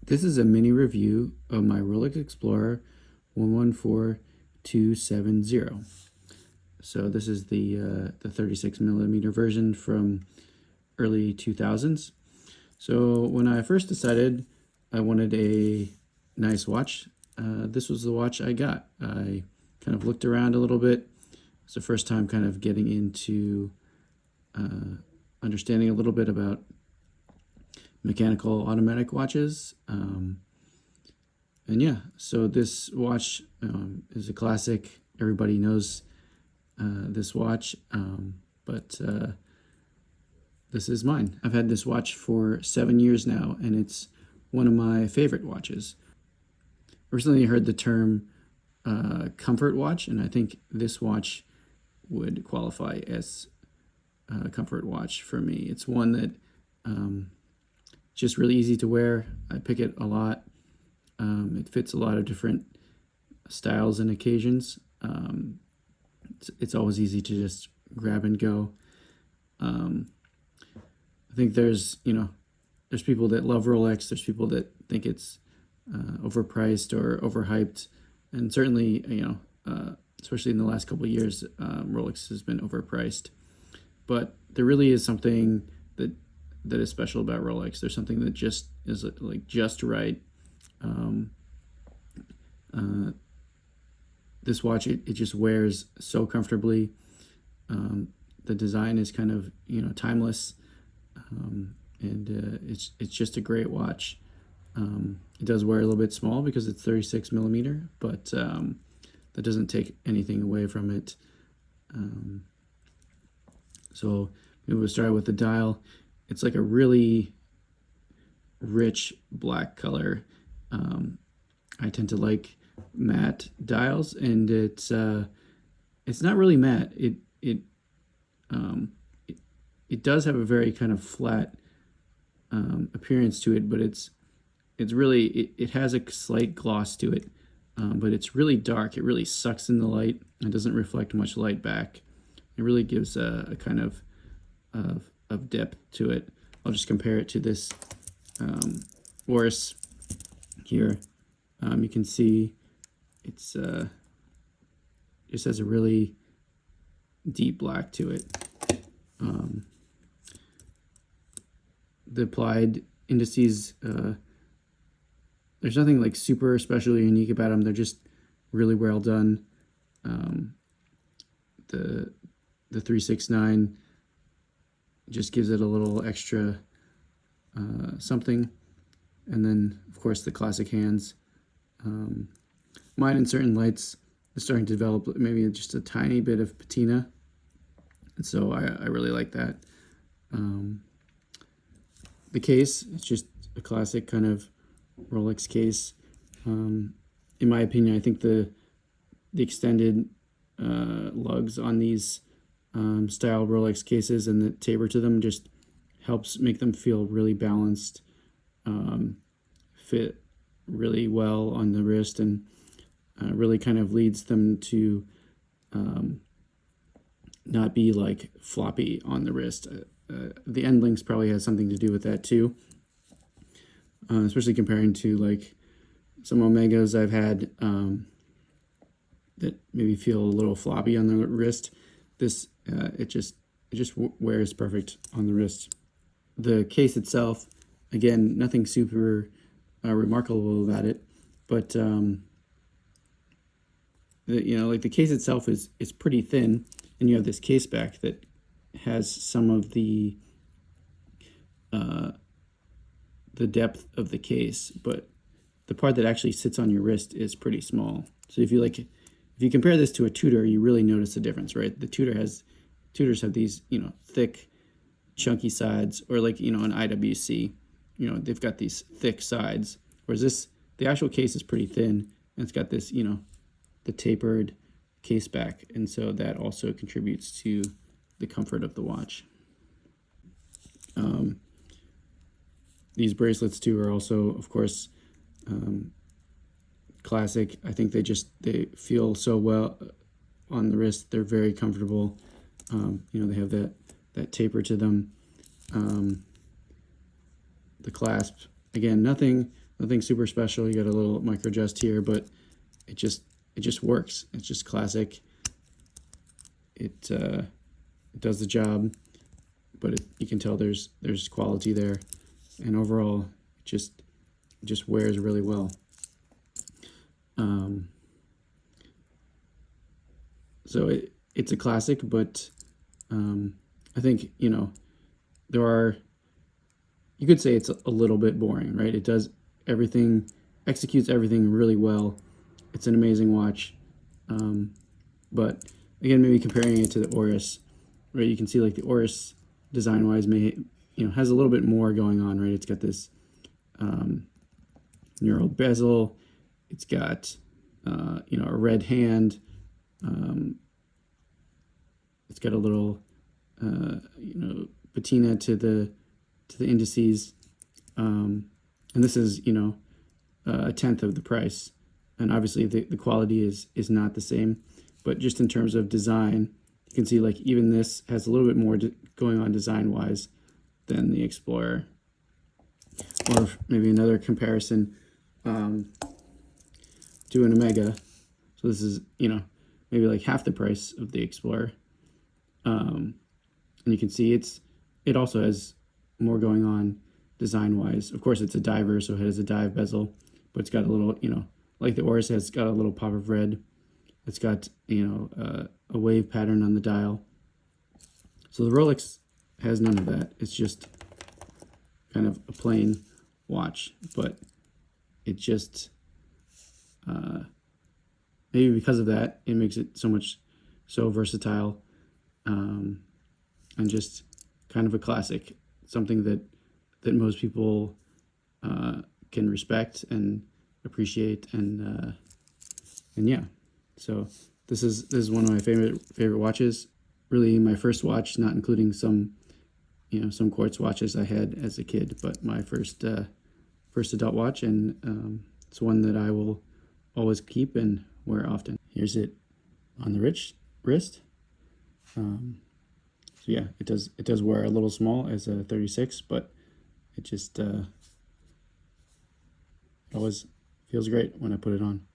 This is a mini review of my Rolex Explorer 114270. So this is the 36 millimeter version from early 2000s. So when I first decided I wanted a nice watch, this was the watch I got. I kind of looked around a little bit. It's the first time kind of getting into understanding a little bit about mechanical automatic watches. And yeah, so this watch is a classic. Everybody knows this watch, but this is mine. I've had this watch for 7 years now, and it's one of my favorite watches. Recently, I heard the term comfort watch, and I think this watch would qualify as a comfort watch for me. It's one that just really easy to wear. I pick it a lot. It fits a lot of different styles and occasions. It's always easy to just grab and go. I think there's people that love Rolex. There's people that think it's overpriced or overhyped, and certainly especially in the last couple of years, Rolex has been overpriced. But there really is something that is special about Rolex. There's something that just is like just right. This watch, it just wears so comfortably. The design is kind of timeless, and it's just a great watch. It does wear a little bit small because it's 36 millimeter, but that doesn't take anything away from it. So maybe we'll start with the dial. It's like a really rich black color. I tend to like matte dials, and it's not really matte. It does have a very kind of flat appearance to it, but it has a slight gloss to it, but it's really dark. It really sucks in the light. It doesn't reflect much light back. It really gives a kind of depth to it. I'll just compare it to this Oris here. You can see it's just has a really deep black to it. The applied indices, there's nothing like super special or unique about them. They're just really well done. The 369 just gives it a little extra something. And then, of course, the classic hands. Mine in certain lights is starting to develop maybe just a tiny bit of patina. And so I really like that. The case, it's just a classic kind of Rolex case. In my opinion, I think the extended lugs on these style Rolex cases and the taper to them just helps make them feel really balanced, fit really well on the wrist, and really kind of leads them to not be like floppy on the wrist. The end links probably has something to do with that too, especially comparing to like some Omegas I've had that maybe feel a little floppy on the wrist. This it just wears perfect on the wrist. The case itself, again, nothing super remarkable about it, but like the case itself is pretty thin, and you have this case back that has some of the depth of the case, but the part that actually sits on your wrist is pretty small. So if you compare this to a Tudor, you really notice the difference, right? The Tudors have these thick, chunky sides, or like an IWC, they've got these thick sides, whereas the actual case is pretty thin, and it's got this the tapered case back, and so that also contributes to the comfort of the watch. These bracelets too are also, of course, classic. I think they feel so well on the wrist. They're very comfortable. They have that taper to them. The clasp, again, nothing nothing super special. You got a little micro adjust here, but it just works. It's just classic. It does the job, but you can tell there's quality there, and overall it just wears really well. So it's a classic, but I think, you know, you could say it's a little bit boring, right? It does everything, executes everything really well. It's an amazing watch. But again, maybe comparing it to the Oris, right? You can see like the Oris design-wise has a little bit more going on, right? It's got this knurled bezel. It's got a red hand. It's got a little patina to the indices, and this is a tenth of the price, and obviously the quality is not the same, but just in terms of design, you can see like even this has a little bit more going on design wise than the Explorer. Or maybe another comparison, to an Omega. So this is maybe like half the price of the Explorer, and you can see it also has more going on design wise. Of course, it's a diver, so it has a dive bezel, but it's got a little, like the Oris has got a little pop of red. It's got a wave pattern on the dial. So the Rolex has none of that. It's just kind of a plain watch, but it just maybe because of that, it makes it so versatile, and just kind of a classic, something that most people can respect and appreciate, and yeah. So this is one of my favorite watches. Really, my first watch, not including some quartz watches I had as a kid, but my first adult watch, and it's one that I will always keep and wear often. Here's it on the wrist. So yeah, it does wear a little small as a 36, but it just always feels great when I put it on.